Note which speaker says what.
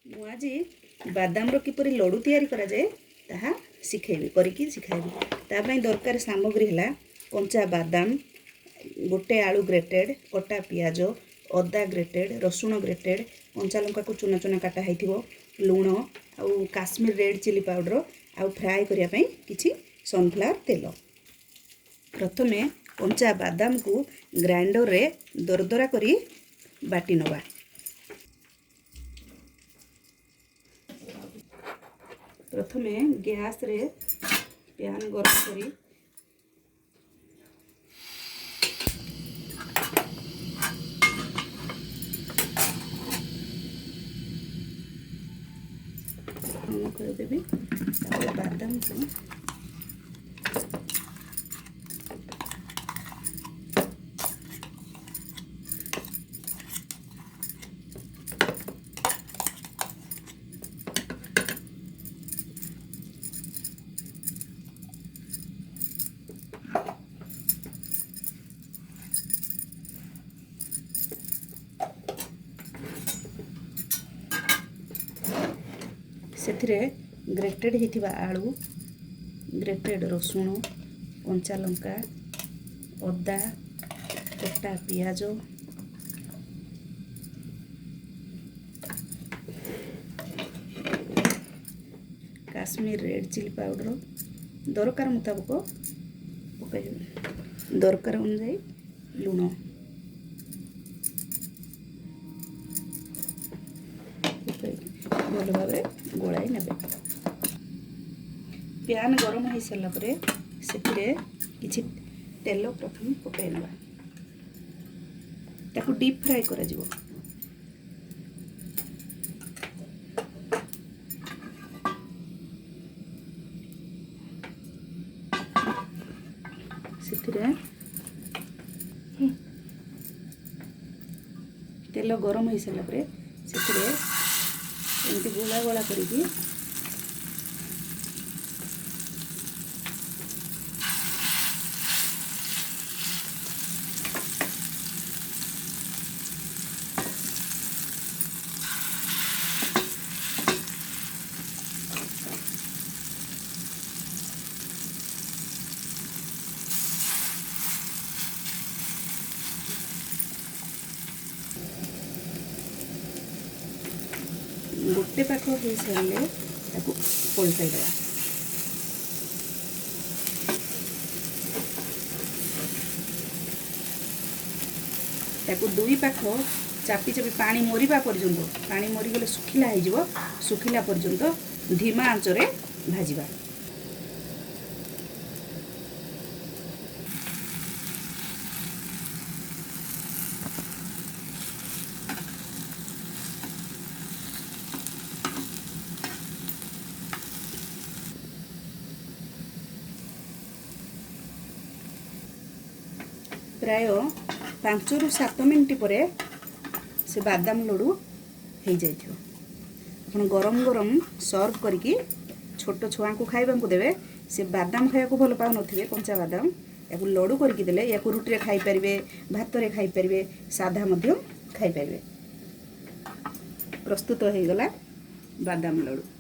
Speaker 1: ମୁଁ ଆଜି ବାଦାମର କିପରି ଲଡ଼ୁ ତିଆରି କରାଯାଏ ତାହା ଶିଖାଇବି। ତା ପାଇଁ ଦରକାର ସାମଗ୍ରୀ ହେଲା କଞ୍ଚା ବାଦାମ, ଗୋଟେ ଆଳୁ ଗ୍ରେଟେଡ୍, କଟା ପିଆଜ, ଅଦା ଗ୍ରେଟେଡ୍, ରସୁଣ ଗ୍ରେଟେଡ୍, କଞ୍ଚା ଲଙ୍କାକୁ ଚୁନା ଚୁନା କାଟା ହେଇଥିବ, ଲୁଣ ଆଉ କାଶ୍ମୀର ରେଡ୍ ଚିଲି ପାଉଡର ଆଉ ଫ୍ରାଏ କରିବା ପାଇଁ କିଛି ସନଫ୍ଲାୱାର ତେଲ। ପ୍ରଥମେ କଞ୍ଚା ବାଦାମକୁ ଗ୍ରାଇଣ୍ଡରରେ ଦରଦରା କରି ବାଟି ନେବା। प्रथमे गैस रे पैन गरम करी करदेवी बादाम को से ग्रेटेड होइथिबा आलू, ग्रेटेड रसुण, कंचा लंका, अदा, कटा पियाज, काश्मीर रेड चिली पाउडर दरकार मुताबक पकाइबे, दरकार अनुसार लुण भल भाव गोलाई नेबे। पैन गरम हो सारा पर किछि तेल प्रथम पकाई नेबा, ताकू डीप फ्राई करा जिवो। तेल गरम हो सारा पर एमती गोला गोला करिकी गोटे पाख हो सारे पलटाई देवा। ताकू दुई पाख चापी चापी पानी मरिबा पर्यंत, पानी मरीगले सुखिला हो सुखिला पर्यंत धीमा आंचरे भाजिबा। प्राय 5 ରୁ 7 मिनट पर से बादाम लड्डू हो जाइथियो। आपण गरम गरम सर्व करके छोट छुआ को खाइबा को देबे। से बादाम खाया को भल पाउ नथिबे, कंचा बादाम या लड्डू करके देले या रुटी रे खाई परिबे, भात रे खाई परिबे, साधा मध्यम खाई परिबे। प्रस्तुत हो गला बादाम लड्डू।